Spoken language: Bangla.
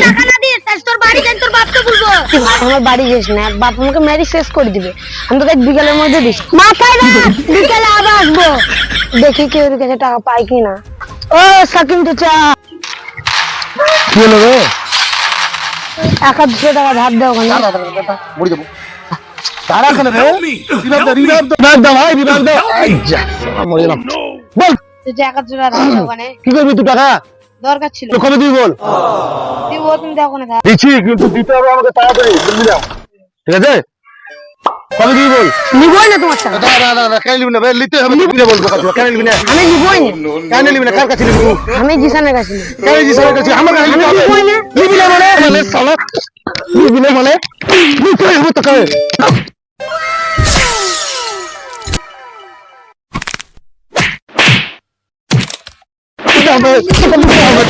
টাকা না দিস তাহলে তোর বাড়ি যাই তোর বাপকে বলবো। আমার বাড়ি যাস না, বাপ আমাকে মেরে শেষ করে দিবে। আমি তোকে বিকালের মধ্যে দিস, মাথায় রাখ, বিকালে আবার আসবো। দেখি কেউ ওর কাছে টাকা পাই কিনা। ও সাকিম চাচা, কি হলো রে? 100 টাকা ধার দাও ওখানে। মরে যাবো। তারা কেন রে? রিভাইভ দাও ভাই, রিভাইভ দাও। এই যা, শালা মরে গেলাম। বল চাচা 100 টাকা ধার দাও ওখানে, কি করবি তুই টাকা? দরকার ছিল। তো কবে দিবি বল? দিব, তুমি দাও ওখানে ধার। দিচ্ছি, কিন্তু দিতে হবে আমাকে তাড়াতাড়ি, বুঝলি না? ঠিক আছে, কবে দিবি বল? নিবই না তোমার টাকা, না কেন নিবি না ভাই? নিতে হবে, নিবি না বলবো কথা, কেন নিবি না? আমি নিবই না। কেন নিবি না? কার কাছে নিবি? আমি জিসানের কাছে নিব। কেন জিসানের কাছে? আমার কাছে নিবি না? নিবি না মানে শালা, নিবি না মানে নিতে হবে তোকে।